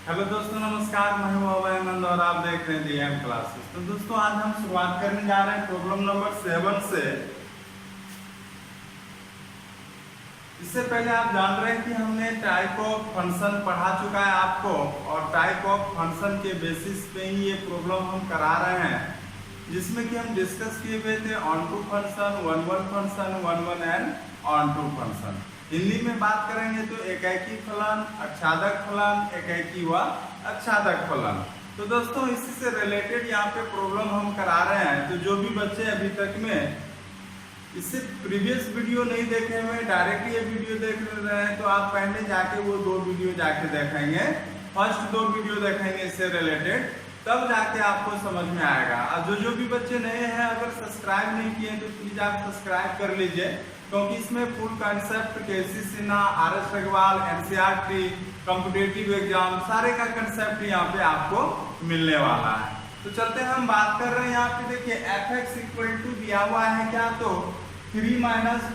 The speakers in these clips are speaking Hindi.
हेलो दोस्तों, नमस्कार। मैं हूं अभय आनंद और आप देख रहे हैं डीएम क्लासेस। तो दोस्तों, आज हम शुरुआत करने जा रहे हैं प्रॉब्लम नंबर 7 से। इससे पहले आप जान रहे हैं कि हमने टाइप ऑफ फंक्शन पढ़ा चुका है आपको, और टाइप ऑफ फंक्शन के बेसिस पे ही ये प्रॉब्लम हम करा रहे हैं, जिसमें कि हम डिस्कस किए हुए थे onto function, one one function, one one and onto function. Hindi में बात करेंगे तो एकैकी फलन, आच्छादक फलन, एकैकी व आच्छादक फलन। तो दोस्तों, इसी से रिलेटेड यहाँ पे प्रॉब्लम हम करा रहे हैं। तो जो भी बच्चे अभी तक में इससे प्रीवियस वीडियो नहीं देखे हुए, डायरेक्टली ये वीडियो देख रहे हैं, तो आप पहले जाके वो 2 वीडियो जाके देखेंगे। फर्स्ट 2 वीडियो देखेंगे इससे रिलेटेड, तब जाके आपको समझ में आएगा। और जो भी बच्चे नए हैं, अगर सब्सक्राइब नहीं किए तो प्लीज आप सब्सक्राइब कर लीजिए, क्योंकि इसमें full concept KC Sinha, RS. Agarwal, NCERT, competitive exam सारे का कंसेप्ट यहाँ पे आपको मिलने वाला है। तो चलते हैं, हम बात कर रहे हैं यहाँ पे। देखिए f(x) इक्वल टू दिया हुआ है क्या, तो 3 -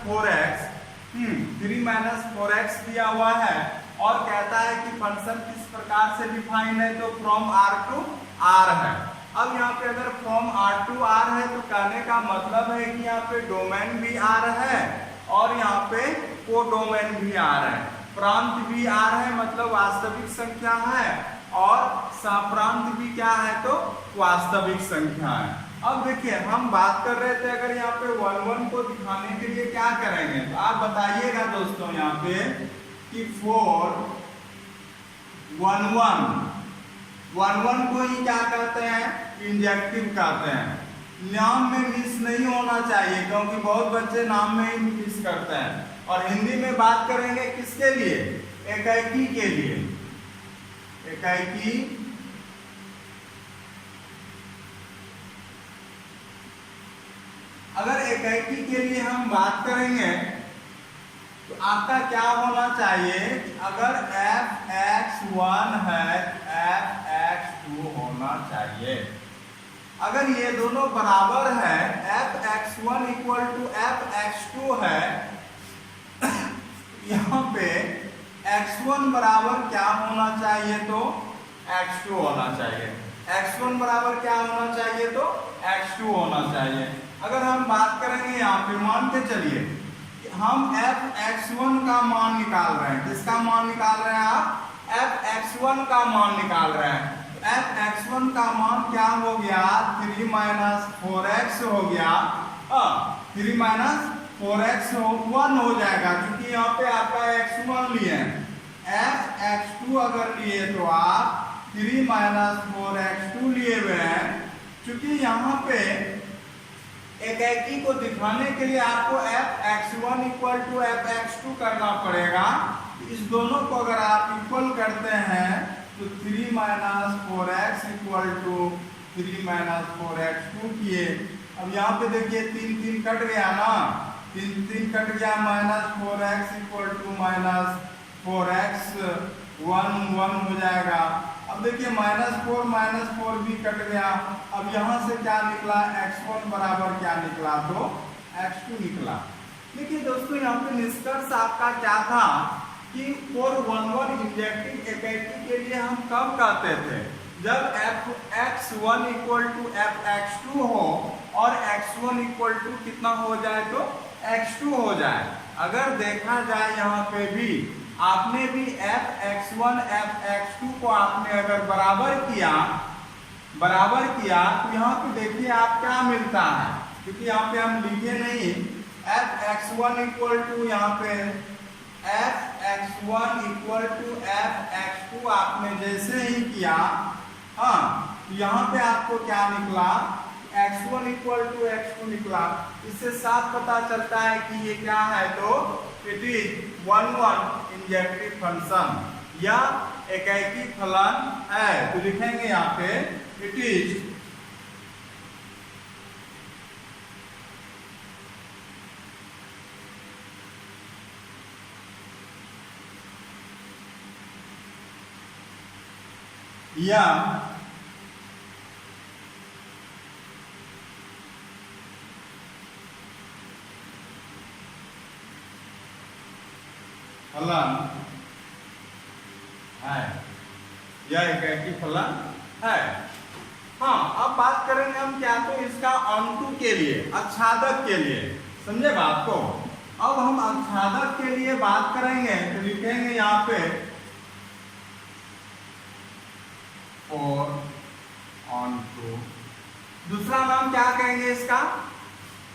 4x 3 - 4x दिया हुआ है, और कहता है कि फंक्शन किस प्रकार से डिफाइन है, तो फ्रॉम r टू r है। अब यहाँ पे अगर फ्रॉम r टू r है, तो कहने का मतलब है कि यहाँ पे डोमेन भी r है और यहाँ पे कोडोमेन भी r है, प्रांत भी r है, मतलब वास्तविक संख्या है, और सप्रांत भी क्या है, तो वास्तविक संख्या है। अब देखिए, हम बात कर रहे थे, अगर यहाँ पे 1 1 को दिखाने के लिए क्या करेंगे, तो आप बताइएगा दोस्तों यहाँ पे कि 4 1 1 को ही क्या कहते हैं, इंजेक्टिव कहते हैं। नाम में मिस नहीं होना चाहिए, क्योंकि बहुत बच्चे नाम में ही मिस करते हैं। और हिंदी में बात करेंगे किसके लिए, एकैकी के लिए। एकैकी अगर एकैकी के लिए हम बात करेंगे तो आपका क्या होना चाहिए, अगर f(x1) है, f(x2) होना चाहिए। अगर ये दोनों बराबर है, f(x1) इक्वल टू f(x2) है, यहाँ पे x1 बराबर क्या होना चाहिए, तो x2 होना चाहिए। x1 बराबर क्या होना चाहिए, तो x2 होना चाहिए। अगर हम बात करेंगे यहाँ पे, मान के चलिए कि हम f(x1) का मान निकाल रहे हैं। किसका मान निकाल रहे हैं आप, f(x1) का मान निकाल रहे हैं। f(x1) का मान क्या हो गया, 3 - 4x हो गया। 3 - 4x 1 हो जाएगा, क्योंकि यहाँ पे आपका x1 लिए f(x2) अगर लिए तो आप 3 - 4x2 लिए हुए हैं। क्योंकि यहाँ पे एकैकी को दिखाने के लिए आपको f(x1) इक्वल टू f(x2) करना पड़ेगा। इस दोनों को अगर आप इक्वल करते हैं तो 3 - 4x इक्वल टू 3 - 4x2 किए। अब यहाँ पे देखिए 3 3 कट गया ना, 3 3 कट गया, -4x इक्वल टू -4x 1 1 हो जाएगा। अब देखिए -4 भी कट गया। अब यहाँ से क्या निकला, x1 बराबर क्या निकला, तो x2 निकला। देखिए दोस्तों, यहाँ पे निष्कर्ष आपका क्या था कि 4 1 1 इंजेक्टिव एकैकी के लिए हम कब कहते थे, जब f(x1) इक्वल टू f(x2) हो और x1 इक्वल टू कितना हो जाए, तो x2 हो जाए। अगर देखा जाए यहाँ पे भी आपने भी f(x1) f(x2) को आपने अगर बराबर किया तो यहाँ पे देखिए आप क्या मिलता है, क्योंकि यहाँ पे हम लिखे नहीं, f(x1) इक्वल टू यहाँ पे f(x1) इक्वल टू f(x2) आपने जैसे ही किया, तो यहाँ पे आपको क्या निकला, x1 इक्वल टू x2 निकला। इससे साफ पता चलता है कि ये क्या है, तो इट इज 1 1 इंजेक्टिव फंक्शन या एकैकी फलन है। तो लिखेंगे यहाँ पे इट इज या फलन है। यह एकाकी फलन है। हाँ, अब बात करेंगे हम क्या, तो इसका ऑनटू के लिए, आच्छादक के लिए, समझे बात को। अब हम आच्छादक के लिए बात करेंगे तो लिखेंगे यहाँ पे 4 ऑनटू। दूसरा नाम क्या कहेंगे इसका,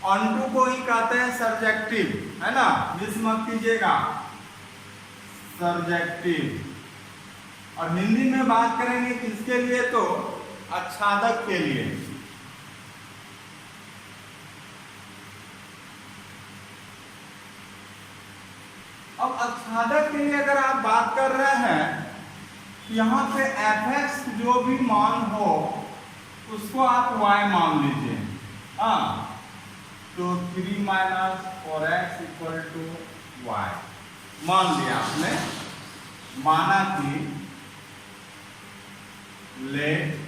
ऑनटू को ही कहते हैं सर्जेक्टिव, है ना, मिस मत कीजिएगा, सर्जेक्टिव। और हिंदी में बात करेंगे किसके लिए, तो आच्छादक के लिए। अब आच्छादक के लिए अगर आप बात कर रहे हैं, यहाँ पे fx जो भी मान हो उसको आप y मान लीजिए। हाँ, तो 3 minus 4x equal to y मान लिया आपने। माना कि लेट,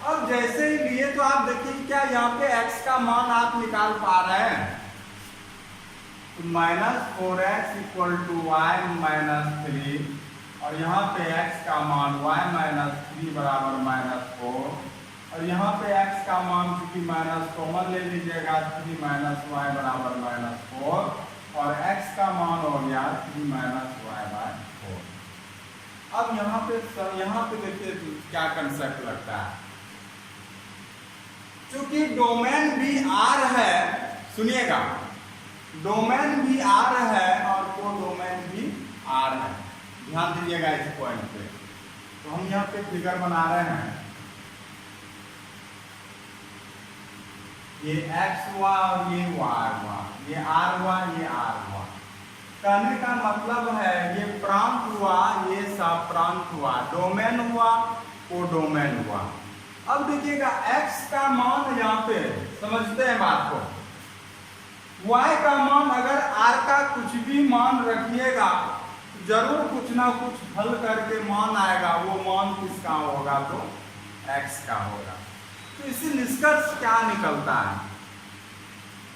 अब जैसे ही लिए तो आप देखिए क्या यहाँ पे x का मान आप निकाल पा रहे हैं, तो -4x equal to y minus 3, और यहाँ पे x का मान y माइनस 3 बराबर -4, और यहाँ पे x का मान क्योंकि माइनस कॉमन ले लीजिएगा, 3 माइनस y बराबर -4, और x का मान हो गया 3 माइनस y/4। अब यहाँ पे देखिए क्या कंसेप्ट लगता है, क्योंकि डोमेन भी R है, सुनिएगा, डोमेन भी R है और कोडोमेन भी R है, ध्यान दीजिएगा इस पॉइंट पे। तो हम यहाँ पे फिगर बना रहे हैं, ये x हुआ और ये y हुआ, ये r हुआ, ये r हुआ। कहने का मतलब है ये प्रांत हुआ, ये सब प्रांत हुआ, डोमेन हुआ, कोडोमेन हुआ। अब देखिएगा x का मान यहाँ पे समझते हैं बात को, y का मान अगर r का कुछ भी मान रखिएगा जरूर कुछ ना कुछ हल करके मान आएगा, वो मान किसका होगा, तो x का होगा। तो इसी निष्कर्ष क्या निकलता है,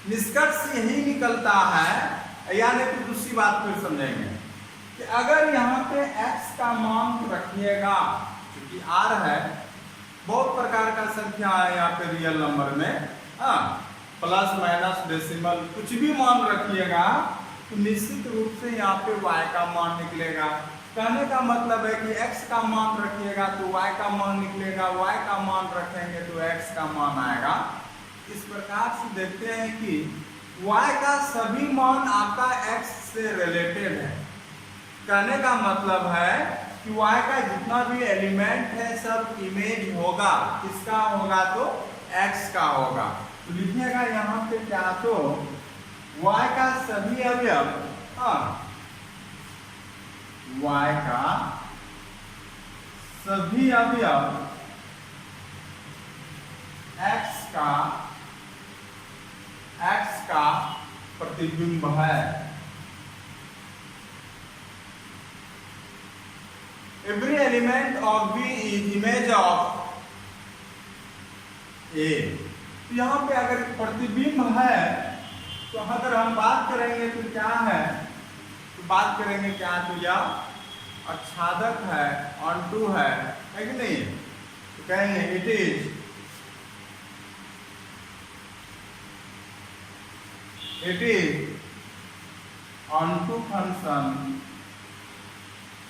निष्कर्ष यही निकलता है, यानी कि दूसरी बात फिर समझेंगे कि अगर यहाँ पे x का मान रखिएगा, क्योंकि r है, बहुत प्रकार का संख्या है यहाँ पे रियल नंबर में, हाँ, प्लस माइनस डेसिमल कुछ भी मान रखिएगा तो निश्चित रूप से यहाँ पे y का मान निकलेगा। कहने का मतलब है कि x का मान रखिएगा तो y का मान निकलेगा, y का मान रखेंगे तो x का मान आएगा। इस प्रकार से देखते हैं कि y का सभी मान आपका x से रिलेटेड है। कहने का मतलब है कि y का जितना भी एलिमेंट है सब इमेज होगा, किसका होगा, तो x का होगा। तो लिखिएगा यहाँ पे क्या, तो y का सभी अवयव, हाँ, y का सभी अवयव x का प्रतिबिंब है। Every element of B is image of A। तो यहाँ पे अगर प्रतिबिंब है तो अगर हम बात करेंगे तो क्या है, तो बात करेंगे क्या, तो यह आच्छादक है, ऑनटू है कि नहीं, तो कहेंगे it is onto function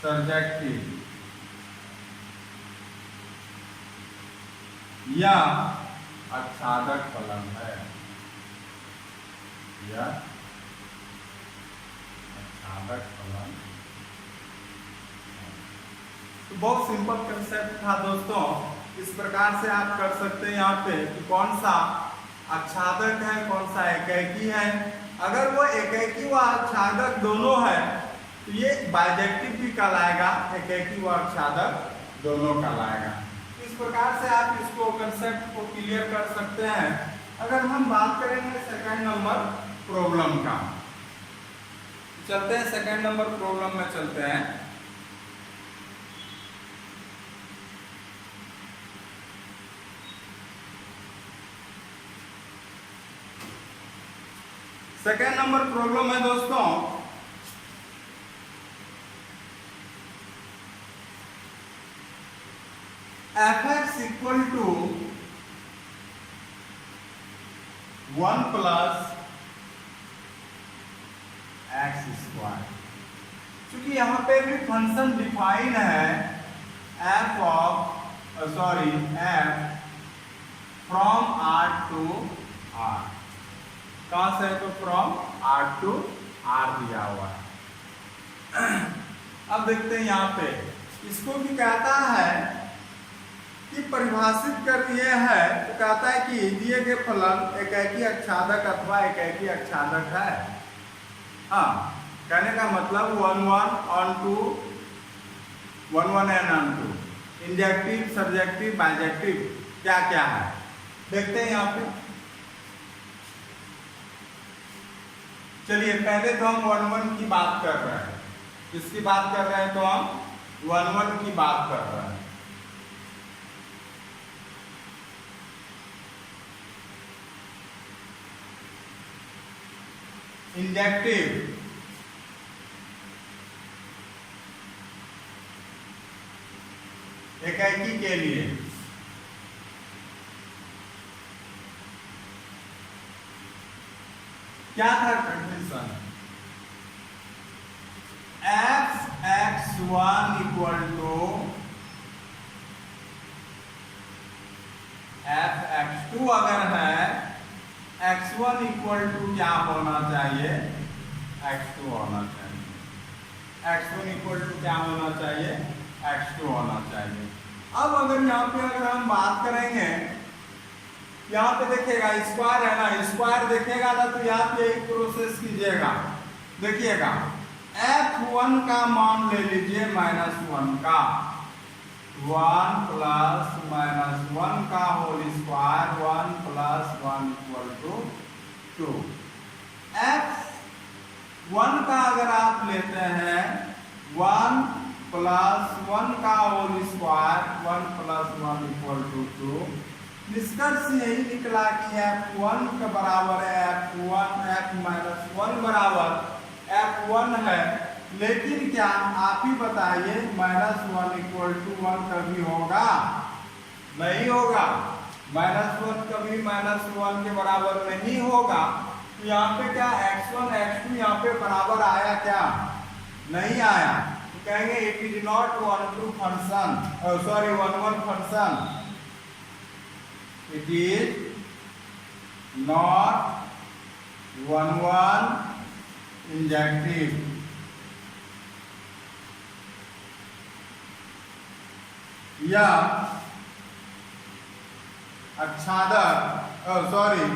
surjective, या आच्छादक फलन है, या आच्छादक फलन। तो बहुत सिंपल कंसेप्ट था दोस्तों, इस प्रकार से आप कर सकते हैं यहाँ पे कि कौन सा आच्छादक है, कौन सा एकैकी है। अगर वो एकैकी व आच्छादक दोनों है तो ये बाइजेक्टिव भी कहलाएगा, एकैकी व आच्छादक दोनों कहलाएगा। इस प्रकार से आप इसको कंसेप्ट को क्लियर कर सकते हैं। अगर हम बात करेंगे सेकंड नंबर प्रॉब्लम का, चलते हैं सेकंड नंबर प्रॉब्लम में चलते हैं। सेकंड नंबर प्रॉब्लम है दोस्तों, f x equal to 1 plus x square. क्योंकि यहाँ पे भी फंक्शन डिफाइन है f from R to R. कहां से है? तो फ्रॉम आर टू आर दिया हुआ है। अब देखते हैं यहाँ पे इसको भी कहता है कि परिभाषित कर दिए है, तो कहता है कि दिए गए फलन एकाकी अक्षादक अथवा एकाकी अक्षादक है। हाँ, कहने का मतलब 1 1 on 2 1 1 and on 2 injective, subjective, bijective क्या क्या है देखते हैं यहाँ पे। चलिए पहले तो हम 1 1 की बात कर रहे हैं। किसकी बात कर रहे हैं? तो हम 1 1 की बात कर रहे हैं। इंजेक्टिव एकाकी के लिए क्या था condition? x1 equal to f(x2) अगर है, x1 इक्वल टू क्या होना चाहिए? x2 होना चाहिए। x1 इक्वल टू क्या होना चाहिए? x2 होना चाहिए। अब अगर यहाँ पे अगर हम बात करेंगे, यहाँ पे देखिएगा स्क्वायर है ना, स्क्वायर देखेगा ना तो यहाँ पे एक प्रोसेस कीजिएगा। देखिएगा f1 का मान ले लीजिए -1 का, 1 प्लस -1 का whole square, 1 plus 1 equal to 2। f1 का अगर आप लेते हैं 1 प्लस 1 का whole square, 1 plus 1 equal to 2। निष्कर्ष यही निकला कि f1 के बराबर है f-1 बराबर f1 है। लेकिन क्या आप ही बताइए -1 इक्वल टू 1 कभी होगा? नहीं होगा। -1 कभी -1 के बराबर नहीं होगा। तो यहाँ पे क्या x1 x2 यहाँ पे बराबर आया क्या? नहीं आया। तो कहेंगे it is not 1 function, sorry 1 1 function. It is not 1 1 injective। या आच्छादक, सॉरी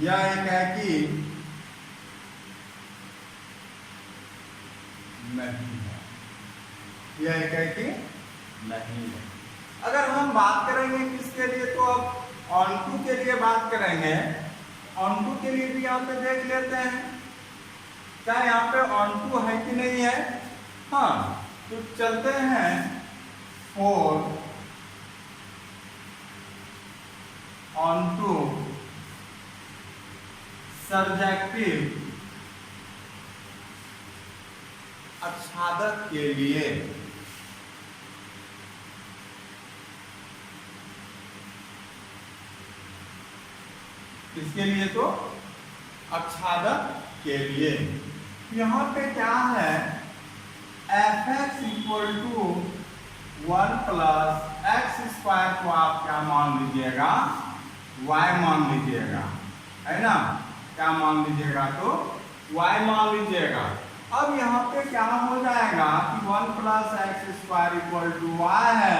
यह एकाकी नहीं है, यह एकाकी नहीं है। अगर हम बात करेंगे किसके लिए, तो अब ऑन2 के लिए बात करेंगे। ऑन2 के लिए भी यहाँ पे देख लेते हैं क्या यहाँ पे ऑन2 है कि नहीं है। हाँ, तो चलते हैं 4 ऑन2 सब्जेक्टिव आच्छादक के लिए। किसके लिए? तो आच्छादक के लिए। यहाँ पे क्या है? f(x) equal to 1 plus x square को आप क्या मान लीजिएगा? y मान लीजिएगा, है ना? क्या मान लीजिएगा? तो y मान लीजिएगा। अब यहाँ पे क्या हो जाएगा कि 1 plus x square equal to y है।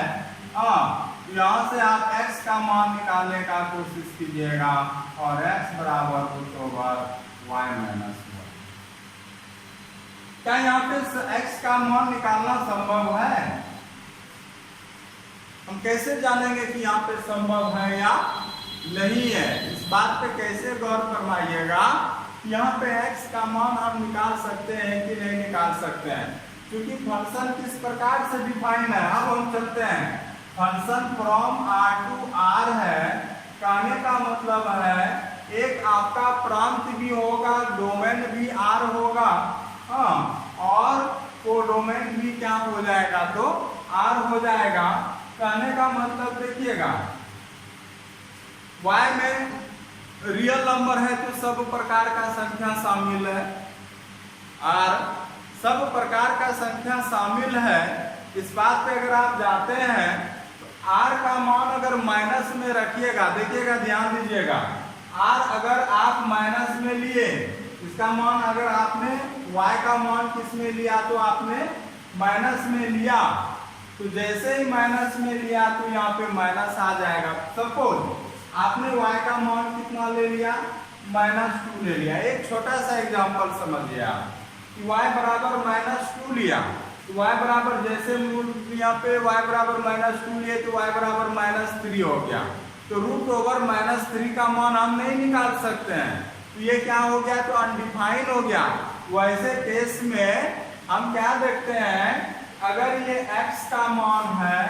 यहाँ से आप x का मान निकालने का कोशिश कीजिएगा और x बराबर कुछ होगा y माइनस 1। क्या यहाँ पे x का मान निकालना संभव है? हम कैसे जानेंगे कि यहाँ पे संभव है या नहीं है? इस बात पे कैसे गौर फरमाइएगा। यहाँ पे x का मान हम निकाल सकते हैं कि नहीं निकाल सकते हैं, क्योंकि फंक्शन किस प्रकार से डिफाइन है। अब हम चलते हैं, function from r to r है। कहने का मतलब है एक आपका प्रांत भी होगा, डोमेन भी r होगा, हाँ, और कोडोमेन भी क्या हो जाएगा? तो r हो जाएगा। कहने का मतलब देखिएगा, y में रियल नंबर है तो सब प्रकार का संख्या शामिल है, और सब प्रकार का संख्या शामिल है। इस बात पे अगर आप जाते हैं तो r का मान अगर माइनस में रखिएगा, देखिएगा ध्यान दीजिएगा, r अगर आप माइनस में लिए, इसका मान अगर आपने y का मान किस में लिया तो आपने माइनस में लिया, तो जैसे ही माइनस में लिया तो यहाँ पे माइनस आ जाएगा। सपोज आपने y का मान कितना ले लिया, -2 ले लिया। एक छोटा सा एग्जांपल समझिए आप कि y बराबर -2 लिया, तो y बराबर जैसे मूल यहाँ पे y बराबर -2 लिए तो y बराबर -3 हो गया, तो √−3 का मान हम नहीं निकाल सकते हैं, तो ये क्या हो गया, तो अनडिफाइन हो गया। वैसे केस में हम क्या देखते हैं, अगर ये x का मान है,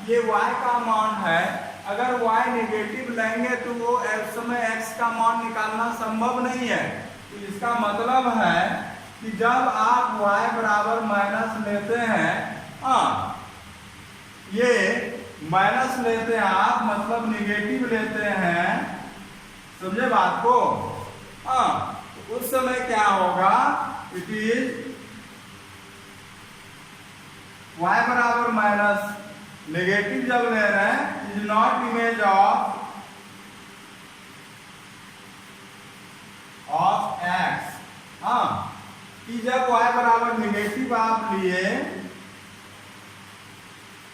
ये y का मान है, अगर y नेगेटिव लेंगे तो वो उस समय x का मान निकालना संभव नहीं है। तो इसका मतलब है कि जब आप y बराबर माइनस लेते हैं, ये माइनस लेते हैं आप, मतलब नेगेटिव लेते हैं, समझे बात को। उस समय क्या होगा, इट इज y बराबर माइनस, नेगेटिव जब ले रहे हैं, is not image of x। कि जब y बराबर नेगेटिव आप लिए,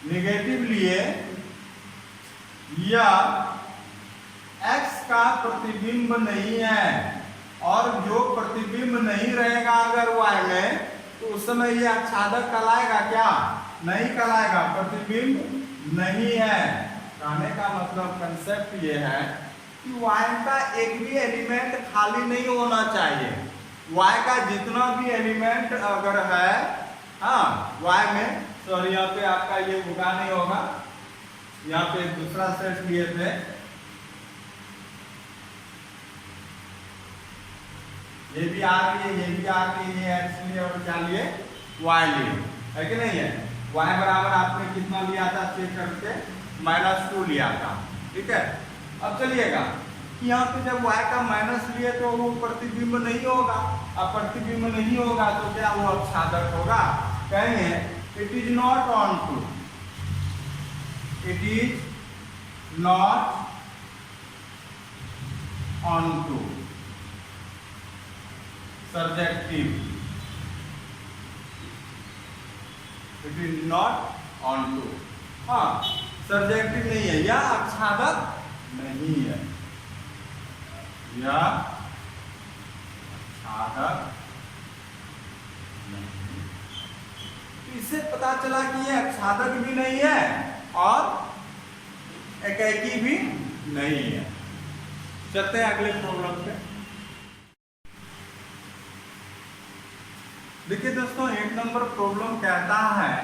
नेगेटिव लिए, या x का प्रतिबिंब नहीं है, और जो प्रतिबिंब नहीं रहेगा अगर y में, तो उस समय ये आच्छादक कहलाएगा क्या, नहीं कहलाएगा, प्रतिबिंब नहीं है। कहने का मतलब कंसेप्ट ये है कि y का एक भी एलिमेंट खाली नहीं होना चाहिए। y का जितना भी एलिमेंट अगर है, y में, सॉरी यहाँ पे आपका ये होगा नहीं होगा, यहाँ पे दूसरा सेट लिए थे, ये भी आ रही है, ये भी आ रही है, ये x लिए और क्या लिए, y लिए, है कि नहीं है। y बराबर आपने कितना लिया था चेक करके, -2 लिया था, ठीक है। अब चलिएगा कि यहाँ पे जब y का माइनस लिए तो वो प्रतिबिंब नहीं होगा, अब प्रतिबिंब नहीं होगा तो क्या वो आच्छादक होगा, कहेंगे it is not onto, it is not onto subjective, it is not on to, subjective नहीं है, या आच्छादक नहीं है, या आच्छादक नहीं। इससे पता चला कि ये आच्छादक भी नहीं है और एकाकी भी नहीं है। चलते हैं अगले प्रॉब्लम पे। देखिए दोस्तों, 1 नंबर प्रॉब्लम कहता है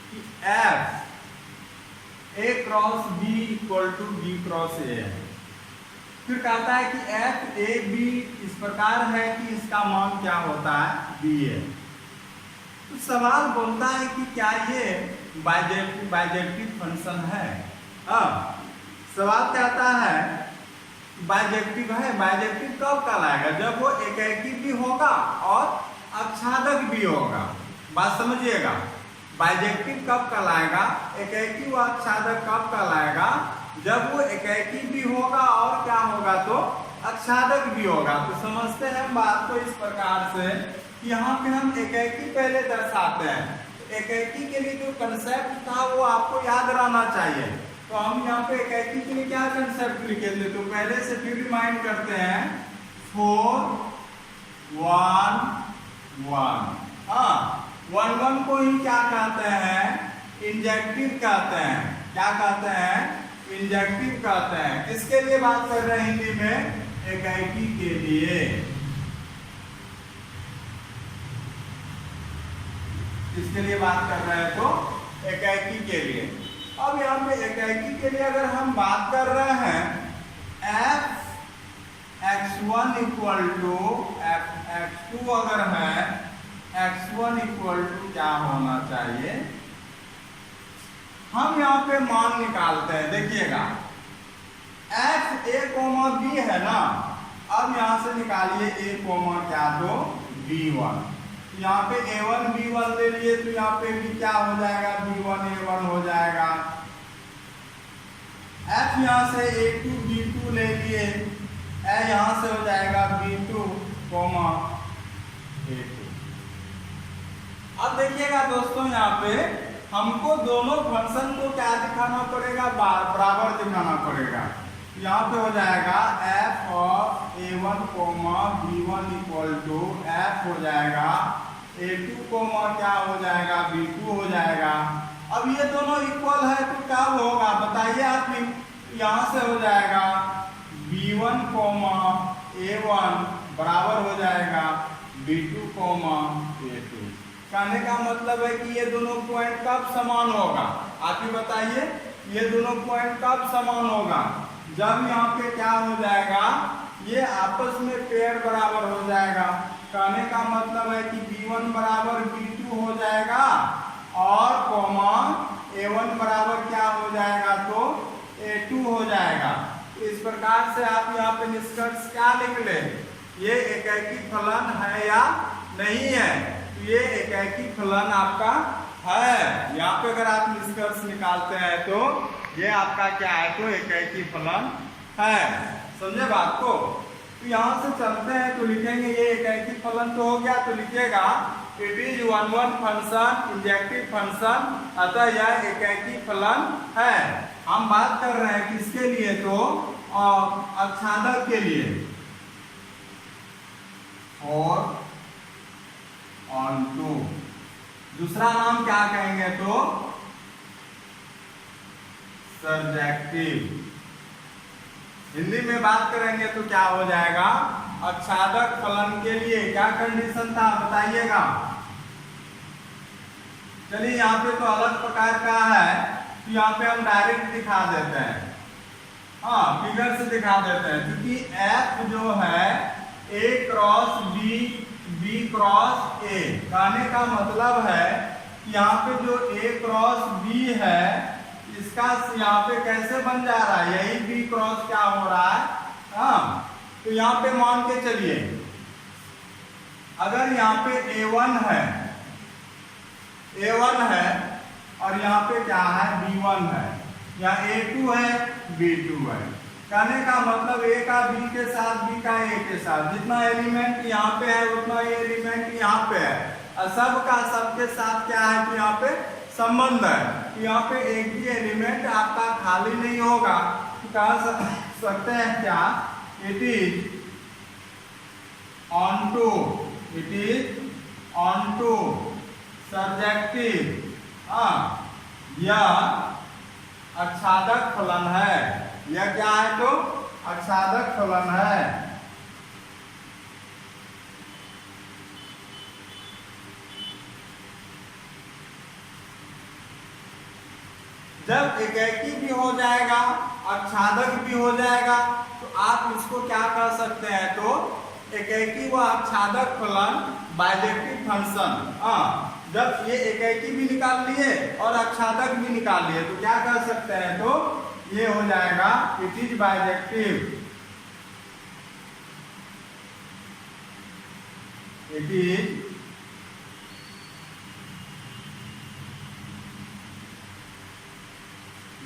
कि f a cross b equal to b cross a है। फिर कहता है कि f a b इस प्रकार है कि इसका मान क्या होता है, b है। तो सवाल बोलता है कि क्या ये बाइजेक्टिव फंक्शन है। सवाल कहता है बाइजेक्टिव है, बाइजेक्टिव कब कहलाएगा, जब वो एकाकी भी होगा और आच्छादक भी होगा। बात समझिएगा, बाइजेक्टिव कब कहलाएगा, एकाकी व आच्छादक कब कहलाएगा, जब वो एकाकी भी होगा और क्या होगा, तो आच्छादक भी होगा। तो समझते हैं बात को इस प्रकार से, यहाँ पे हम एकाकी पहले दर्शाते हैं। एकाकी के लिए जो कंसेप्ट था वो आपको याद रहना चाहिए। तो हम यहाँ पे एकाकी के लिए क्या कंसेप्ट लिखेंगे, तो पहले से फिर रिमाइंड करते हैं, 4 1 1। 1 1 को ही क्या कहते हैं, इंजेक्टिव कहते हैं। क्या कहते हैं, इंजेक्टिव कहते हैं। किसके लिए बात कर रहे हैं हिंदी में, एकाकी के लिए। किसके लिए बात कर रहे हैं, तो एकाकी के लिए। अब यहाँ पे एकाकी के लिए अगर हम बात कर रहे हैं, f x1 equal to f x2 अगर है, x1 इक्वल टू क्या होना चाहिए, हम यहाँ पे मान निकालते हैं। देखिएगा f a कोमा b है ना, अब यहाँ से निकालिए a कोमा क्या तो b1। यहाँ पे a1 b1 ले लिए तो यहाँ पे भी क्या हो जाएगा, b1 a1 हो जाएगा। f यहाँ से a2 b2 ले लिए, यहाँ से हो जाएगा b2 कोमा a2। अब देखिएगा दोस्तों यहाँ पे हमको दोनों फंक्शन को क्या दिखाना पड़ेगा, बराबर दिखाना पड़ेगा। यहाँ पे हो जाएगा f of a1 comma b1 equal to f हो जाएगा a2 कोमा क्या हो जाएगा b2 हो जाएगा। अब ये दोनों इक्वल है तो क्या होगा बताइए आप ही। यहाँ से हो जाएगा b1 कोमा a1 बराबर हो जाएगा b2 कोमा a2। कहने का मतलब है कि ये दोनों पॉइंट कब समान होगा, आप ही बताइए। ये दोनों पॉइंट कब समान होगा, जब यहाँ पे क्या हो जाएगा, ये आपस में पेयर बराबर हो जाएगा। कहने का मतलब है कि b1 बराबर b2 हो जाएगा और कोमा a1 बराबर क्या हो जाएगा तो a2 हो जाएगा। इस प्रकार से आप यहाँ पे निष्कर्ष क्या लिख ले, ये एकैकी फलन है या नहीं है। तो ये एकैकी फलन आपका है। यहाँ पे अगर आप निष्कर्ष निकालते हैं तो ये आपका क्या है तो एकैकी फलन है। समझे बात को। तो यहाँ से चलते हैं तो लिखेंगे ये एकैकी फलन तो हो गया, तो लिखिएगा it is one function injective function, अतः यह एकैकी फलन है। हम बात कर रहे हैं किसके लिए तो आच्छादक के लिए, और ऑनटू। दूसरा नाम क्या कहेंगे तो सर्जेक्टिव। हिंदी में बात करेंगे तो क्या हो जाएगा, आच्छादक फलन के लिए क्या कंडीशन था बताइएगा। चलिए यहाँ पे तो अलग प्रकार का है, तो यहाँ पे हम डायरेक्ट दिखा देते हैं, हाँ फिगर से दिखा देते हैं। क्योंकि F जो है A cross B B cross A, कहने का मतलब है कि यहाँ पे जो A क्रॉस B है इसका यहाँ पे कैसे बन जा रहा है, यही B क्रॉस क्या हो रहा है, हाँ। तो यहाँ पे मान के चलिए अगर यहाँ पे A1 है और यहाँ पे क्या है B1 है, यहाँ A2 है B2 है। कहने का मतलब A का B के साथ B का A के साथ, जितना एलिमेंट यहाँ पे है उतना ये एलिमेंट यहाँ पे है, और सबका सबके साथ क्या है कि यहाँ पे संबंध है। यहाँ पे एक भी एलिमेंट आपका खाली नहीं होगा। तो कह सकते हैं क्या, इट इज ऑनटू सर्जेक्टिव, यह आच्छादक फलन है। यह क्या है तो आच्छादक फलन है। जब एकैकी भी हो जाएगा आच्छादक भी हो जाएगा तो आप इसको क्या कर सकते हैं तो एकैकी व आच्छादक फलन बाइजेक्टिव फंक्शन। जब ये एकैकी भी निकाल लिए और आच्छादक भी निकाल लिए तो क्या कर सकते हैं तो ये हो जाएगा it is bijective, it is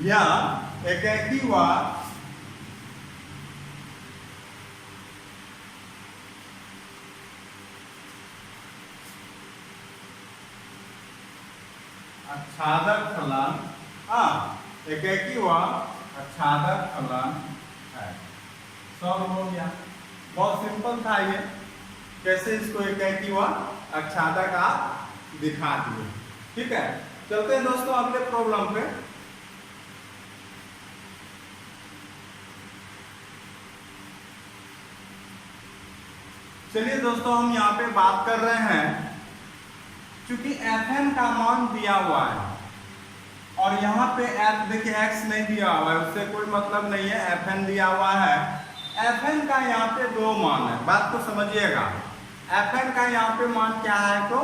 या एकैकी व आच्छादक फलन, एकैकी व आच्छादक फलन है। सॉल्व हो गया। बहुत सिंपल था ये, कैसे इसको एकैकी व आच्छादक आप दिखा दिए। ठीक है, चलते हैं दोस्तों अगले प्रॉब्लम पे। चलिए दोस्तों हम यहाँ पे बात कर रहे हैं, क्योंकि Fn का मान दिया हुआ है और यहाँ पे F देखिए x नहीं दिया हुआ है, उससे कोई मतलब नहीं है, Fn दिया हुआ है। Fn का यहाँ पे दो मान है, बात को समझिएगा। Fn का यहाँ पे मान क्या है तो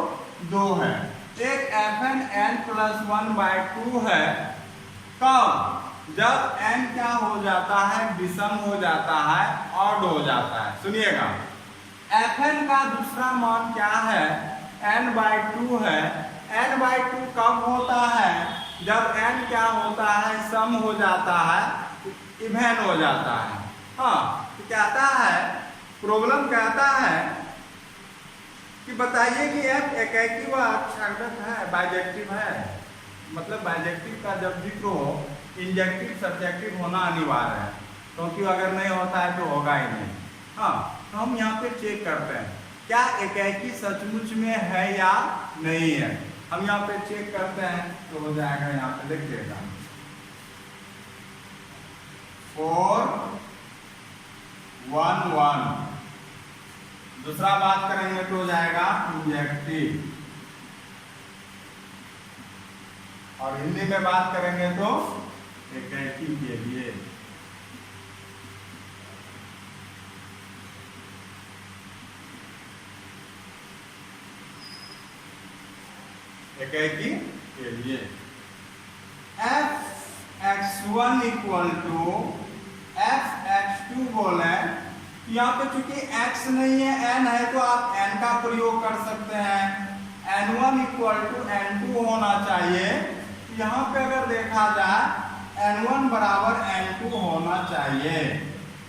2 है। एक Fn n+1/2 है कब? जब n क्या हो जाता है, विषम हो जाता है, ऑड हो जाता है। सुनिएगा, fn का दूसरा मान क्या है, n/2 है। n/2 कब होता है? जब n क्या होता है, सम हो जाता है, इवन हो जाता है। हाँ, तो कहता है, प्रॉब्लम कहता है कि बताइए कि f एकैकी व अक्षांश है, बाइजेक्टिव है। मतलब बाइजेक्टिव का जब जिक्र हो, इंजेक्टिव सब्जेक्टिव होना अनिवार्य है, क्योंकि अगर नहीं होता है तो होगा ही नहीं। हाँ, तो हम यहाँ पे चेक करते हैं क्या एकैकी सचमुच में है या नहीं है। हम यहाँ पे चेक करते हैं तो हो जाएगा, यहाँ पे देखिएगा 4 1 1। दूसरा बात करेंगे तो हो जाएगा इंजेक्टिव, और हिंदी में बात करेंगे तो एकैकी के लिए। एकैकी के लिए f(x1) इक्वल टू f(x2) बोले, यहाँ पे चूंकि x नहीं है n है तो आप n का प्रयोग कर सकते हैं। n1 इक्वल टू n2 होना चाहिए। यहाँ पे अगर देखा जाए n1 बराबर n2 होना चाहिए,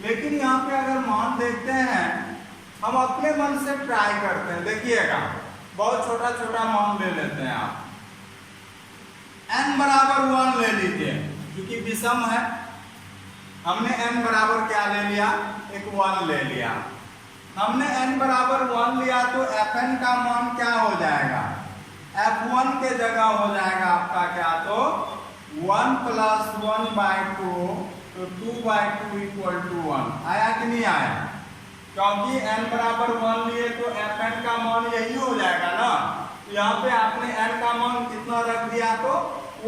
लेकिन यहाँ पे अगर मान देखते हैं, हम अपने मन से ट्राई करते हैं। देखिएगा, बहुत छोटा छोटा मान ले लेते हैं आप। n बराबर 1 ले लीजिए, क्योंकि विषम है। हमने n बराबर क्या ले लिया, एक 1 ले लिया। हमने n बराबर 1 लिया तो fn का मान क्या हो जाएगा, f1 के जगह हो जाएगा आपका क्या, तो 1 + 1/2, तो 2/2 इक्वल टू 1। आया कि नहीं आया? क्योंकि n बराबर 1 लिए तो fn का मान यही हो जाएगा ना। यहाँ पे आपने n का मान कितना रख दिया, तो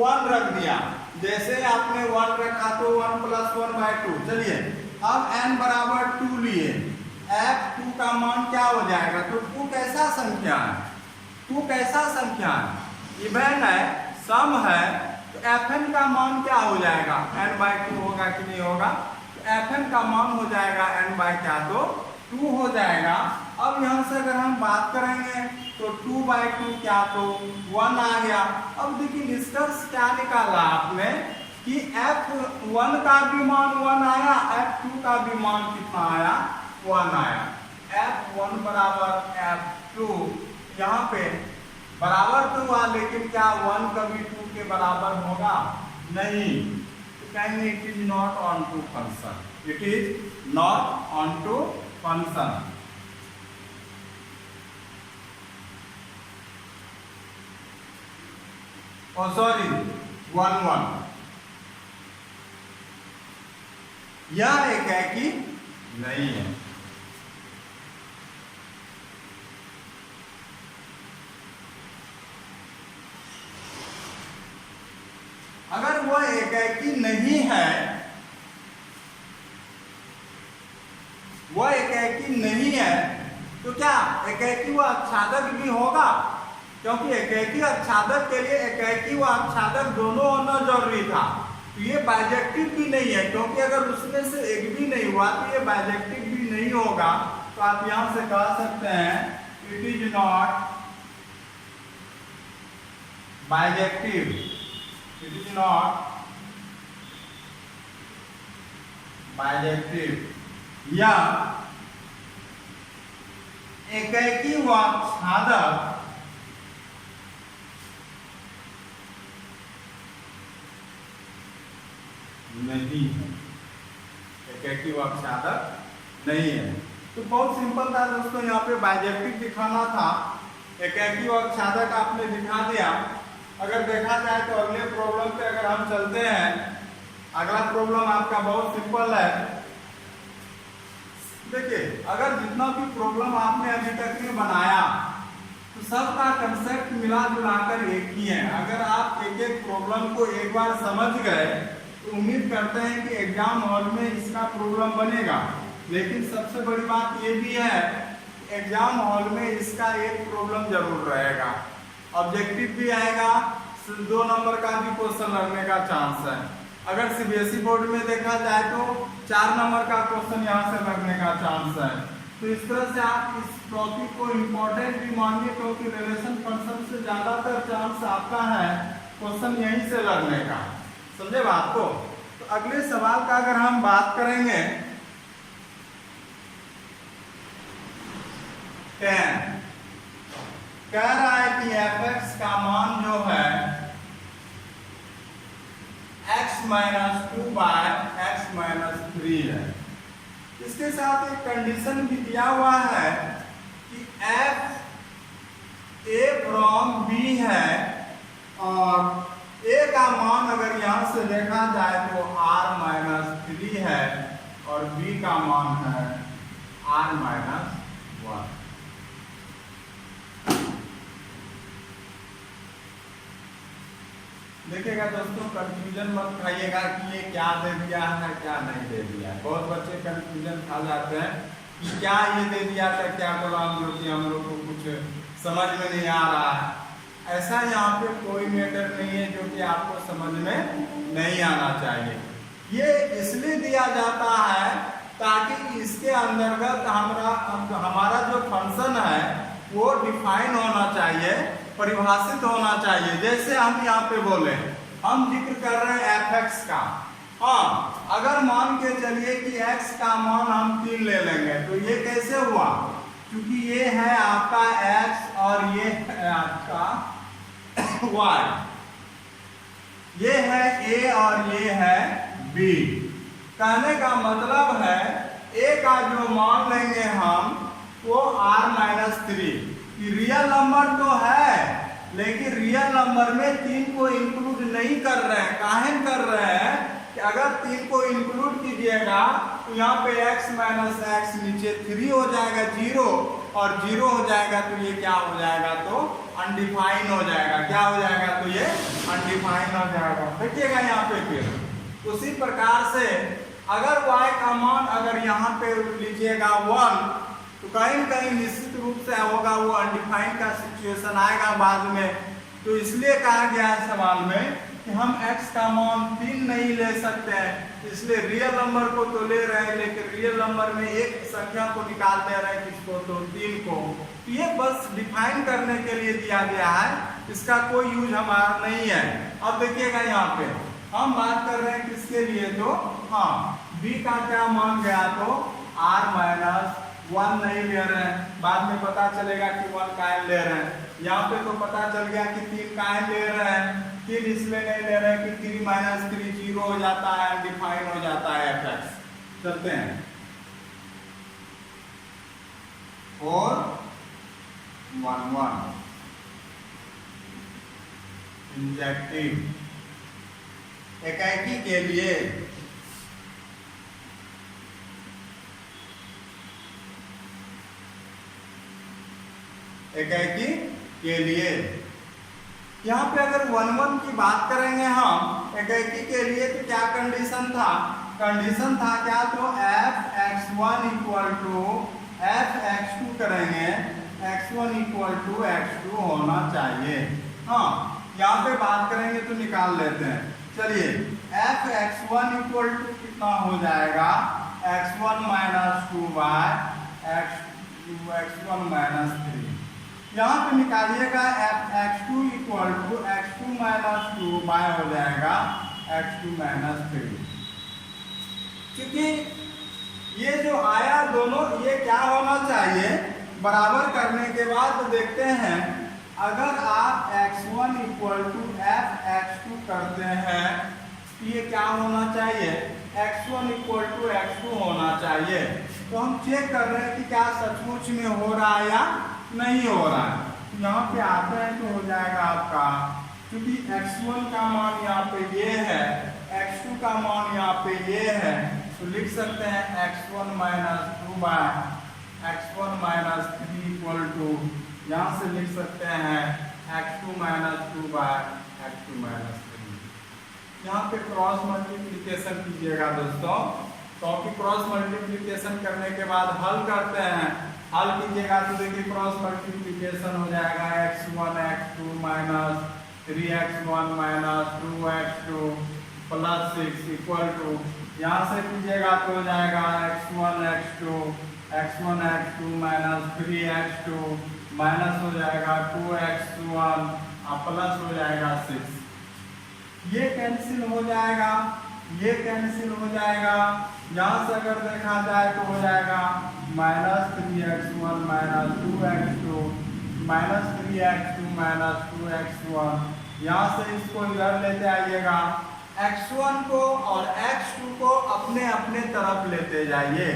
1 रख दिया। जैसे आपने 1 रखा तो 1 + 1/2। चलिए, अब n बराबर 2 लिए, f2 का मान क्या हो जाएगा, तो 2 कैसा संख्या है, 2 कैसा संख्या है, इवन है, सम है, तो fn का मान क्या हो जाएगा, n/2 होगा कि नहीं होगा। तो fn का मान हो जाएगा n/क्या, तो 2 हो जाएगा। अब यहाँ से अगर हम बात करेंगे तो 2/2 क्या, तो 1 आ गया। अब देखिए निष्कर्ष क्या निकाला आपने कि f1 का भी मान 1 आया, f2 का भी मान कितना आया, 1 आया। f1 बराबर f2, यहाँ पे बराबर तो हुआ, लेकिन क्या 1 कभी 2 के बराबर होगा, नहीं। तो कहेंगे it is not onto function, it is not onto function. Oh sorry, 1 1, यह एकैकी नहीं है। अगर वह एकैकी नहीं है, वह एकैकी नहीं है, तो क्या एकैकी व आच्छादक भी होगा? क्योंकि एकैकी आच्छादक के लिए एकैकी व आच्छादक दोनों होना जरूरी था। तो ये बाइजेक्टिव भी नहीं है, क्योंकि अगर उसमें से एक भी नहीं हुआ तो ये बाइजेक्टिव भी नहीं होगा। तो आप यहां से कह सकते हैं it is not bijective, it is not bijective, या एकैकी व आच्छादक नहीं है, एकैकी व आच्छादक नहीं है। तो बहुत सिंपल था दोस्तों, यहाँ पे बाइजेक्टिव दिखाना था, एकैकी व आच्छादक आपने दिखा दिया। अगर देखा जाए तो अगले प्रॉब्लम पे अगर हम चलते हैं, अगला प्रॉब्लम आपका बहुत सिंपल है। देखिए, अगर जितना भी प्रॉब्लम आपने अभी तक में बनाया तो सबका कंसेप्ट मिला जुला कर एक ही है। अगर आप एक एक प्रॉब्लम को एक बार समझ गए तो उम्मीद करते हैं कि एग्जाम हॉल में इसका प्रॉब्लम बनेगा। लेकिन सबसे बड़ी बात ये भी है, एग्जाम हॉल में इसका एक प्रॉब्लम जरूर रहेगा, ऑब्जेक्टिव भी आएगा, 2 नंबर का भी क्वेश्चन लगने का चांस है। अगर सीबीएसई बोर्ड में देखा जाए तो 4 नंबर का क्वेश्चन यहाँ से लगने का चांस है। तो इस तरह से आप इस टॉपिक को इम्पोर्टेंट भी मानिए, क्योंकि रिलेशन फंक्शन से ज्यादातर चांस आपका है क्वेश्चन यहीं से लगने का। समझे बात को? तो अगले सवाल का अगर हम बात करेंगे 10, कह रहा है कि fx का मान जो है x - 2 / x - 3 है। इसके साथ एक कंडीशन भी दिया हुआ है कि f a from b है और a का मान अगर यहां से देखा जाए तो r - 3 है और b का मान है r - 1। देखिएगा दोस्तों, कंफ्यूजन मत खाइएगा कि ये क्या दे दिया है क्या नहीं दे दिया है। बहुत बच्चे कंफ्यूजन खा जाते हैं कि क्या ये दे दिया था, क्या बोला हम लोग को कुछ समझ में नहीं आ रहा है। ऐसा यहाँ पे कोई मैटर नहीं है जो कि आपको समझ में नहीं आना चाहिए। ये इसलिए दिया जाता है ताकि इसके अंतर्गत हमारा जो फंक्शन है वो डिफाइन होना चाहिए, परिभाषित होना चाहिए। जैसे हम यहाँ पे बोले, हम जिक्र कर रहे हैं fx का। हाँ, अगर मान के चलिए कि x का मान हम 3 ले लेंगे तो ये कैसे हुआ? क्योंकि ये है आपका x और ये है आपका y, ये है a और ये है b। कहने का मतलब है a का जो मान लेंगे हम वो r - 3। रियल नंबर तो है लेकिन रियल नंबर में 3 को इंक्लूड नहीं कर रहे हैं। काहे कर रहे हैं कि अगर 3 को इंक्लूड कीजिएगा तो यहाँ पे x - x नीचे 3 हो जाएगा 0 और 0 हो जाएगा तो ये क्या हो जाएगा? तो अनडिफाइन हो जाएगा। क्या हो जाएगा? तो ये अनडिफाइन हो जाएगा। देखिएगा यहाँ पे फिर उसी प्रकार से अगर y का मान अगर यहाँ पे लीजिएगा 1 तो कहीं कहीं निश्चित रूप से होगा वो अनडिफाइंड का सिचुएशन आएगा बाद में। तो इसलिए कहा गया है सवाल में कि हम x का मान 3 नहीं ले सकते हैं, इसलिए रियल नंबर को तो ले रहे हैं लेकिन रियल नंबर में एक संख्या को निकाल दे रहे हैं, किसको? तो 3 को। तो ये बस डिफाइन करने के लिए दिया गया है, इसका कोई यूज हमारा नहीं है। अब देखिएगा यहाँ पे हम बात कर रहे हैं किसके लिए? तो हाँ, b का क्या मान गया? तो r - 1 नहीं ले रहे हैं, बाद में पता चलेगा कि 1 काहे ले रहे हैं। यहाँ पे तो पता चल गया कि 3 काहे ले रहे हैं, 3 इसलिए नहीं ले रहे हैं कि 3 - 3 0 हो जाता है, डिफाइन हो जाता है fx। चलते हैं और 1 1 इंजेक्टिव एकाकी के लिए यहाँ पे अगर 1 1 की बात करेंगे हम एकाकी के लिए तो क्या कंडीशन था? कंडीशन था क्या? तो f(x1) = f(x2) करेंगे, x1 = x2 होना चाहिए। हाँ, यहाँ पे बात करेंगे तो निकाल लेते हैं। चलिए, f(x1) = कितना हो जाएगा? x1 - 2 / x1 - 3। यहाँ पे निकालिएगा f(x2) = x2 - 2 बाय हो जाएगा x2 - 3। क्योंकि ये जो आया दोनों ये क्या होना चाहिए? बराबर करने के बाद देखते हैं अगर आप x1 = f(x2) करते हैं तो ये क्या होना चाहिए? x1 = x2 होना चाहिए। तो हम चेक कर रहे हैं कि क्या सचमुच में हो रहा है या नहीं हो रहा है। यहाँ पे आते हैं तो हो जाएगा आपका, क्योंकि x1 का मान यहाँ पे ये है, x2 का मान यहाँ पे ये है, तो लिख सकते हैं x1 - 2 / x1 - 3 = यहाँ से लिख सकते हैं x2 - 2 / x2 - 3। यहाँ पे क्रॉस मल्टीप्लिकेशन कीजिएगा दोस्तों, क्योंकि क्रॉस मल्टीप्लिकेशन करने के बाद हल करते हैं। हल कीजिएगा तो देखिए क्रॉस मल्टीप्लिकेशन हो जाएगा x1 x2 - 3x1 minus 2x2 plus 6 equal to, यहाँ से कीजिएगा तो हो जाएगा x1 x2 minus 3x2 minus हो जाएगा 2x1 और प्लस हो जाएगा 6। ये कैंसिल हो जाएगा, ये कैंसिल हो जाएगा। यहाँ से अगर देखा जाए तो हो जाएगा minus 3x1 minus 2x2 minus 3x2 minus 2x1। यहाँ से इसको इधर लेते आइएगा, x1 को और x2 को अपने अपने तरफ लेते जाइए।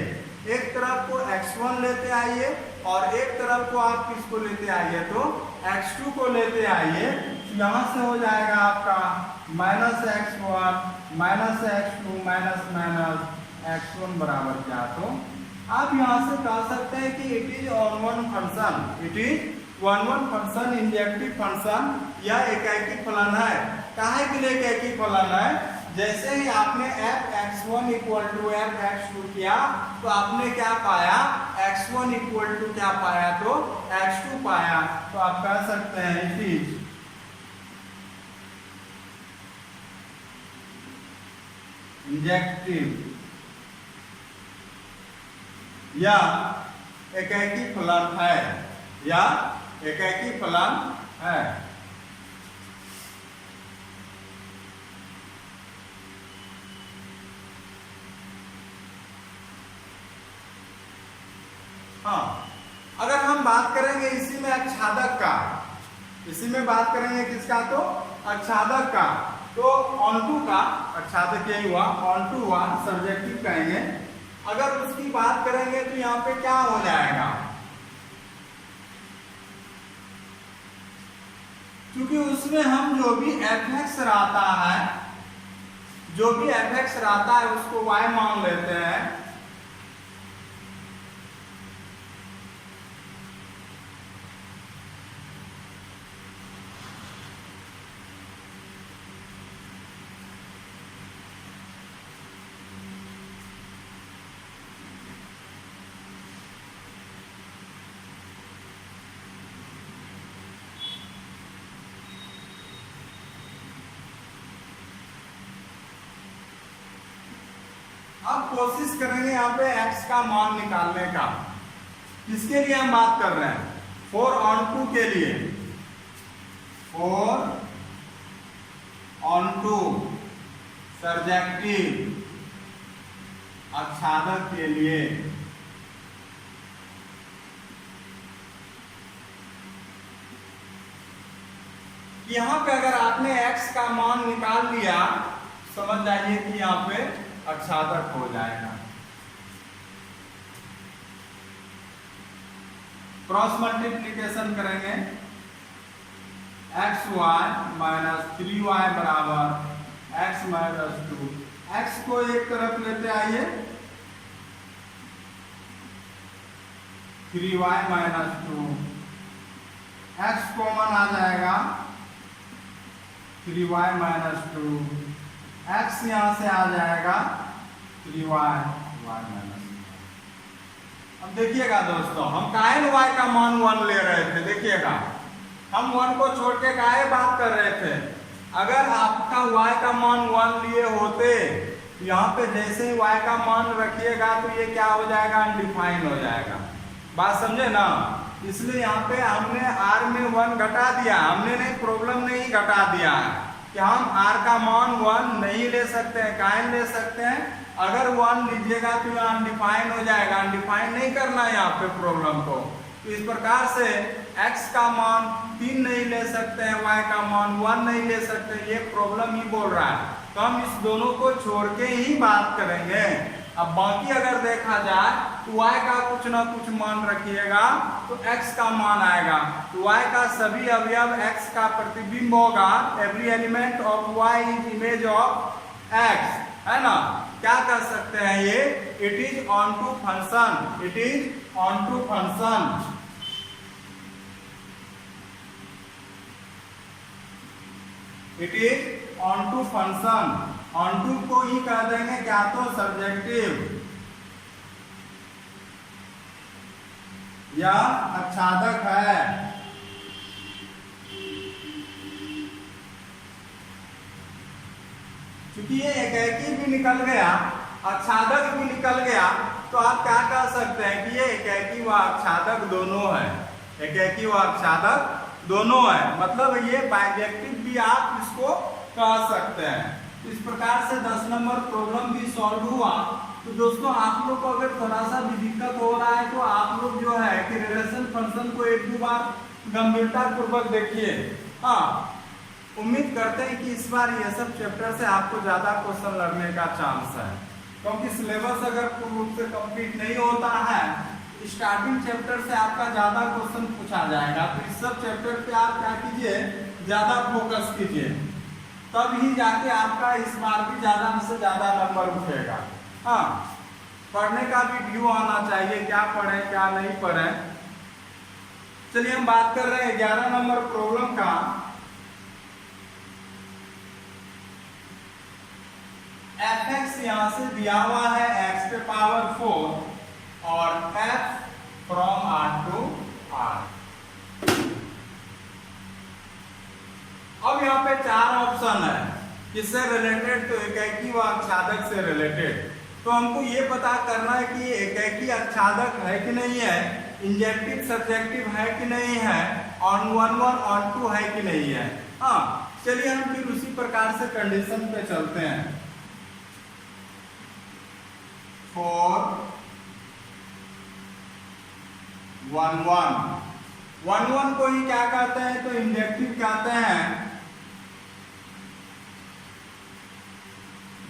एक तरफ को x1 लेते आइए और एक तरफ को आप किसको लेते आइए तो x2 को लेते आइए। यहाँ से हो जाएगा आपका minus x1 minus x2 minus minus x1 बराबर क्या, तो आप यहाँ से कह सकते हैं कि it is on one function, it is one function, injective function या एकाकी फलन है। काहे के लिए एकाकी फलन है, जैसे ही आपने f(x1) इक्वल टू f(x2) किया तो आपने क्या पाया, x1 इक्वल टू क्या पाया तो x2 पाया। तो आप कह सकते हैं इट इज इंजेक्टिव या एकाकी फलन है, या एकाकी फलन है। हाँ, अगर हम बात करेंगे इसी में आच्छादक का, इसी में बात करेंगे किसका तो आच्छादक का, तो ऑनटू का, आच्छादक यही हुआ, ऑनटू हुआ, सब्जेक्टिव कहेंगे। अगर उसकी बात करेंगे तो यहाँ पे क्या हो जाएगा, क्योंकि उसमें हम जो भी fx रहता है, जो भी fx रहता है उसको y मान लेते हैं। अब कोशिश करेंगे यहाँ पे x का मान निकालने का। किसके लिए हम बात कर रहे हैं, 4 ऑन 2 के लिए, 4 ऑन 2 सब्जेक्टिव आच्छादक के लिए। यहाँ पे अगर आपने x का मान निकाल लिया, समझ जाइए कि यहाँ पे आच्छादक हो जाएगा। क्रॉस मल्टीप्लीकेशन करेंगे, xy माइनस 3y बराबर x माइनस 2। x को एक तरफ लेते आइए, 3y माइनस 2, x कॉमन आ जाएगा, 3y माइनस 2, x यहां से आ जाएगा 3y माइनस। अब देखिएगा दोस्तों, हम काहे y का मान 1 ले रहे थे, देखिएगा हम 1 को छोड़ के काहे बात कर रहे थे। अगर आपका y का मान 1 लिए होते, यहाँ पे जैसे ही y का मान रखिएगा तो ये क्या हो जाएगा, अनडिफाइन हो जाएगा। बात समझे ना, इसलिए यहाँ पे हमने r में 1 घटा दिया, हमने नहीं प्रॉब्लम नहीं घटा दिया है कि हम r का मान 1 नहीं ले सकते हैं। काहे ले सकते हैं, अगर 1 लीजिएगा तो यहाँ अनडिफाइन हो जाएगा, अनडिफाइन नहीं करना है यहाँ पे प्रॉब्लम को। तो इस प्रकार से x का मान 3 नहीं ले सकते हैं, y का मान 1 नहीं ले सकते, ये प्रॉब्लम ही बोल रहा है। तो हम इस दोनों को छोड़ के ही बात करेंगे। अब बाकी अगर देखा जाए तो y का कुछ ना कुछ मान रखिएगा तो x का मान आएगा। तो y का सभी अवयव x का प्रतिबिंब होगा। Every element of y is image of x, है ना। क्या कर सकते हैं ये, it is onto function, it is onto function. It is onto function, onto को ही कह देंगे क्या तो सब्जेक्टिव या आच्छादक है। क्योंकि ये एकाकी भी निकल गया, आच्छादक भी निकल गया, तो आप क्या कह सकते हैं कि ये एकाकी व आच्छादक दोनों है, एकाकी व आच्छादक दोनों है, मतलब ये बाइजेक्टिव भी आप इसको कह सकते हैं। इस प्रकार से 10 नंबर प्रॉब्लम भी सॉल्व हुआ। तो दोस्तों आप लोग को अगर थोड़ा सा भी दिक्कत हो रहा है तो आप लोग जो है कि रिलेशन फंक्शन को एक दो बार गंभीरता पूर्वक देखिए। हाँ, उम्मीद करते हैं कि इस बार ये सब चैप्टर से आपको ज्यादा क्वेश्चन लड़ने का चांस है, क्योंकि सिलेबस अगर पूर्ण रूप से कंप्लीट नहीं होता है, स्टार्टिंग चैप्टर से आपका ज्यादा क्वेश्चन पूछा जाएगा। तो इस सब चैप्टर पे आप क्या कीजिए, ज्यादा फोकस कीजिए, तब ही जाके आपका इस बार भी ज्यादा से ज्यादा नंबर उठेगा। हाँ, पढ़ने का भी व्यू आना चाहिए, क्या पढ़े क्या नहीं पढ़े। चलिए हम बात कर रहे हैं 11 नंबर प्रॉब्लम का। fx यहां से दिया हुआ है x पे पावर 4 और f from r to r। अब यहाँ पे 4 ऑप्शन है, किससे रिलेटेड, तो एकाकी व आच्छादक से रिलेटेड। तो हमको ये पता करना है कि एकाकी आच्छादक है कि नहीं है, इंजेक्टिव सब्जेक्टिव है कि नहीं है, ऑन 1 1 ऑन 2 है कि नहीं है। हाँ, चलिए हम फिर उसी प्रकार से कंडीशन पे चलते हैं। 4 1 1 1 1 को ही क्या कहते हैं, तो इंजेक्टिव कहते हैं।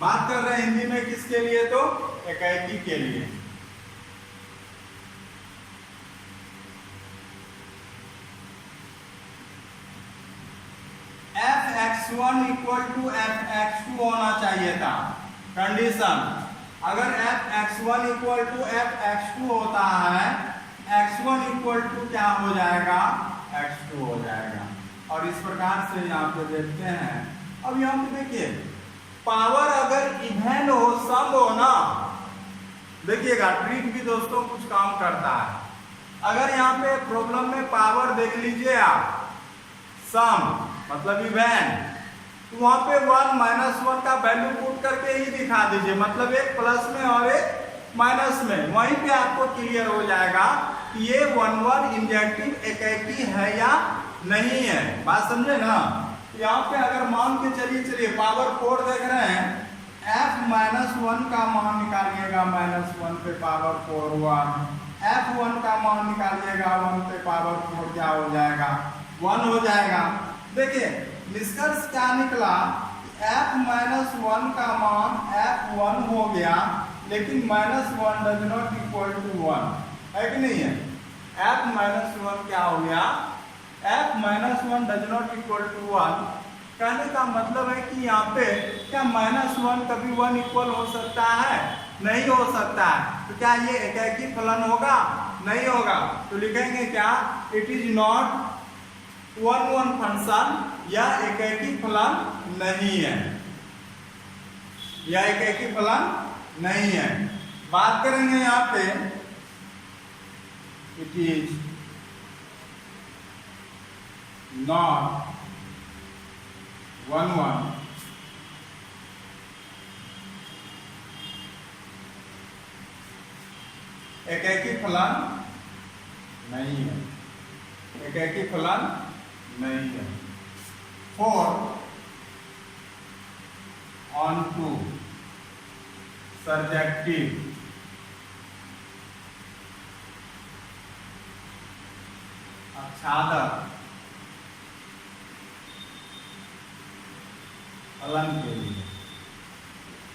बात कर रहे हैं हिंदी में किसके लिए, तो एकाकी के लिए। fx1 इक्वल टू fx2 होना चाहिए था कंडीशन। अगर fx1 इक्वल टू fx2 होता है, x1 इक्वल टू क्या हो जाएगा, x2 हो जाएगा। और इस प्रकार से यहाँ पे देखते हैं। अब यहाँ पे देखिए, पावर अगर इवन हो, सम हो ना, देखिएगा ट्रिक भी दोस्तों कुछ काम करता है। अगर यहाँ पे प्रॉब्लम में पावर देख लीजिए आप, सम मतलब इवन, तो वहां पे 1 -1 का वैल्यू पुट करके ही दिखा दीजिए, मतलब एक प्लस में और एक माइनस में, वहीं पे आपको क्लियर हो जाएगा कि ये 1 1 इंजेक्टिव एकाकी है या नहीं है। बात समझे ना। यहाँ पे अगर मान के चलिए पावर 4 देख रहे हैं, f-1 का मान निकालिएगा, -1 पे पावर 4 1, f1 का मान निकालिएगा, 1 पे पावर 4 क्या हो जाएगा, 1 हो जाएगा। देखिए निष्कर्ष क्या निकला, f-1 का मान f1 हो गया, लेकिन -1 डज नॉट इक्वल टू 1 है कि नहीं है। f-1 क्या हो गया, f-1 does not equal to 1। कहने का मतलब है कि यहाँ पे क्या -1 कभी 1 इक्वल हो सकता है, नहीं हो सकता है। तो क्या ये एकाकी फलन होगा, नहीं होगा। तो लिखेंगे क्या, इट इज नॉट 1 1 फंक्शन, या एकाकी फलन नहीं है, या एकाकी फलन नहीं है। बात करेंगे यहाँ पे, इट इज नॉट 1 1 एकाकी फलन नहीं है, एकाकी फलन नहीं है। 4 ऑन 2 सर्जेक्टिव आच्छादक फलन के लिए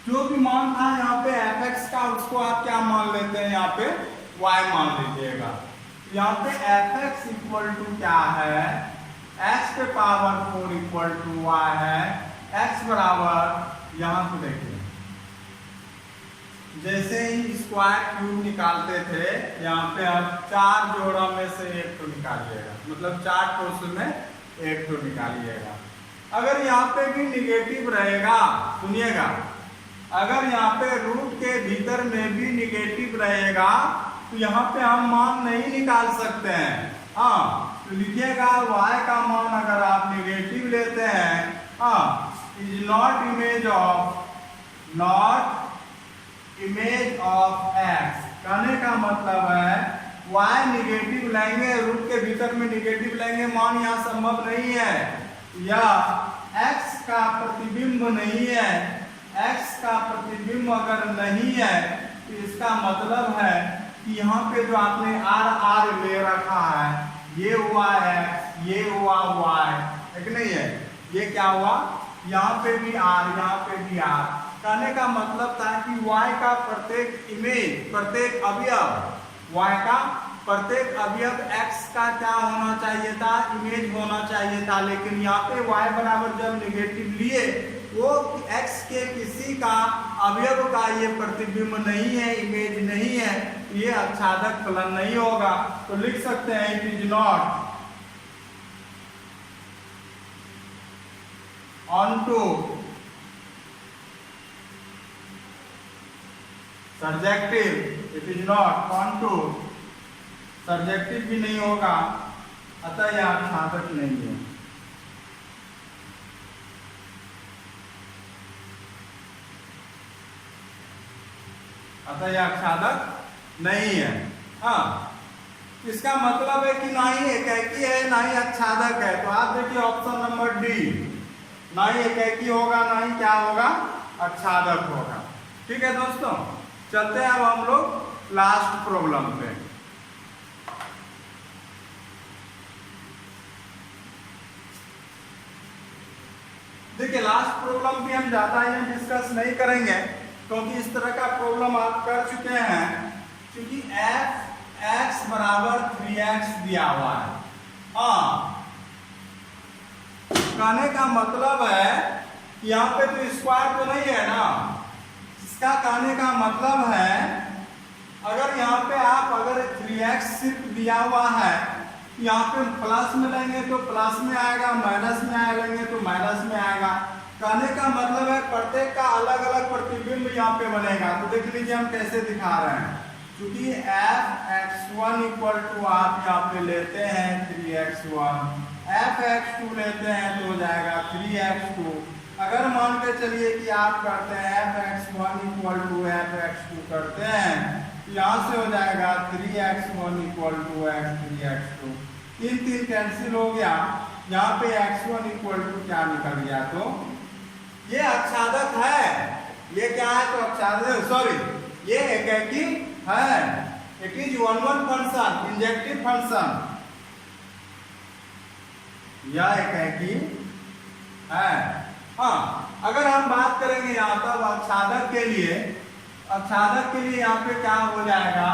जो भी मान था यहाँ पे fx का, उसको आप क्या मान लेते हैं, यहाँ पे y मान लीजिएगा। यहाँ पे fx इक्वल टू क्या है, x पे पावर 4 इक्वल टू y है। x बराबर, यहाँ पे देखिए जैसे ही स्क्वायर क्यूब निकालते थे, यहाँ पे आप 4 जोड़ा में से एक तो निकालिएगा, मतलब 4 टोस में एक तो निकालिएगा। अगर यहाँ पे भी निगेटिव रहेगा, सुनिएगा, अगर यहाँ पे रूट के भीतर में भी निगेटिव रहेगा तो यहाँ पे हम मान नहीं निकाल सकते हैं। हाँ, तो लिखिएगा y का मान अगर आप निगेटिव लेते हैं, हाँ, is not image of x. कहने का मतलब है y निगेटिव लाएंगे, रूट के भीतर में निगेटिव लाएंगे, मान यहाँ संभव नहीं है, या x का प्रतिबिंब नहीं है। x का प्रतिबिंब अगर नहीं है तो इसका मतलब है कि यहाँ पे जो आपने r ले रखा है, ये हुआ x, ये हुआ y, है कि नहीं है? ये क्या हुआ, यहाँ पे भी r, यहाँ पे भी r। कहने का मतलब था कि y का प्रत्येक इमेज, प्रत्येक अवयव, y का प्रत्येक अवयव x का क्या होना चाहिए था, इमेज होना चाहिए था। लेकिन यहाँ पे y बराबर जब निगेटिव लिए, वो x के किसी का अवयव का ये प्रतिबिंब नहीं है, इमेज नहीं है, ये आच्छादक फलन नहीं होगा। तो लिख सकते हैं it is not onto surjective, it is not onto surjective भी नहीं होगा, अतः यह आच्छादक नहीं है। अतः यह आच्छादक नहीं है। हाँ, इसका मतलब है कि ना ही एकाकी है ना ही आच्छादक है। तो आप देखिए ऑप्शन नंबर डी, ना ही एकाकी होगा ना ही क्या होगा, आच्छादक होगा। ठीक है दोस्तों, चलते हैं अब हम लोग लास्ट प्रॉब्लम पे। देखिए लास्ट प्रॉब्लम भी हम ज्यादा ही डिस्कस नहीं करेंगे, क्योंकि इस तरह का प्रॉब्लम आप कर चुके हैं। क्योंकि x बराबर 3x दिया हुआ है। हाँ, कहने का मतलब है कि यहाँ पे तो स्क्वायर तो नहीं है ना। इसका कहने का मतलब है अगर यहाँ पे आप अगर 3x सिर्फ दिया हुआ है, यहाँ पे प्लस में लेंगे तो प्लस में आएगा, माइनस में लेंगे तो माइनस में आएगा। कहने का मतलब है प्रत्येक का अलग अलग प्रतिबिंब यहाँ पे बनेगा। तो देख लीजिए हम कैसे दिखा रहे हैं। क्योंकि fx1 इक्वल टू आप यहाँ पे लेते हैं 3x1, fx2 लेते हैं तो हो जाएगा 3x2। अगर मान के चलिए कि आप करते हैं fx1 इक्वल टू fx2 करते हैं, यहाँ से हो जाएगा 3x1 equal to 3x2। 3 cancel हो गया, यहाँ पे x1 इक्वल टू क्या निकल गया, तो ये आच्छादक है। ये क्या है, तो आच्छादक, सॉरी ये एकाकी है। It is one function, injective function, यह एकाकी है। हाँ, अगर हम बात करेंगे यहाँ तब आच्छादक के लिए, आच्छादक के लिए यहाँ पे क्या हो जाएगा,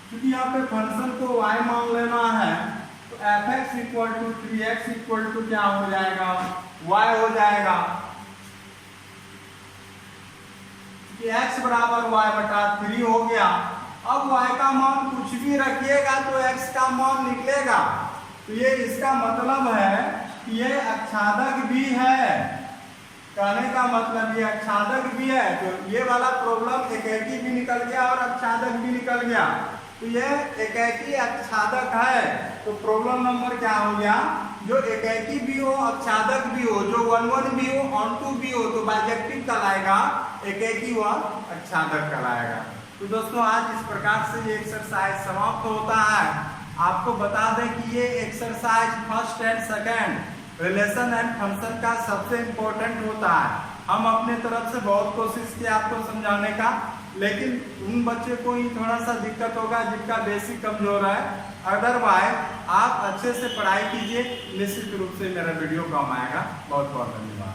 क्योंकि यहाँ पे फंक्शन को y मान लेना है, तो fx equal to 3x equal to क्या हो जाएगा, y हो जाएगा। कि x बराबर y बटा 3 हो गया। अब y का मान कुछ भी रखिएगा तो x का मान निकलेगा। तो ये इसका मतलब है कि ये आच्छादक भी है। कहने का मतलब ये आच्छादक भी है। तो ये वाला प्रॉब्लम एकाकी भी निकल गया और आच्छादक भी निकल गया। तो ये एकाकी आच्छादक है। तो प्रॉब्लम नंबर क्या हो गया, जो एकाकी भी हो, आच्छादक भी हो, जो 1 भी हो, ऑनटू भी हो, तो बाइजेक्टिव कहलाएगा, एकाकी व आच्छादक कहलाएगा। तो दोस्तों आज इस प्रकार से ये एक्सरसाइज समाप्त होता है। आपको बता दें कि ये exercise first and second relation and function का सबसे इम्पोर्टेंट होता है। हम अपने तरफ से बहुत कोशिश की आपको समझाने का, लेकिन उन बच्चे को ही थोड़ा सा दिक्कत होगा जिनका बेसिक कमजोर है। अदरवाइज आप अच्छे से पढ़ाई कीजिए, निश्चित रूप से मेरा वीडियो काम आएगा। बहुत बहुत धन्यवाद।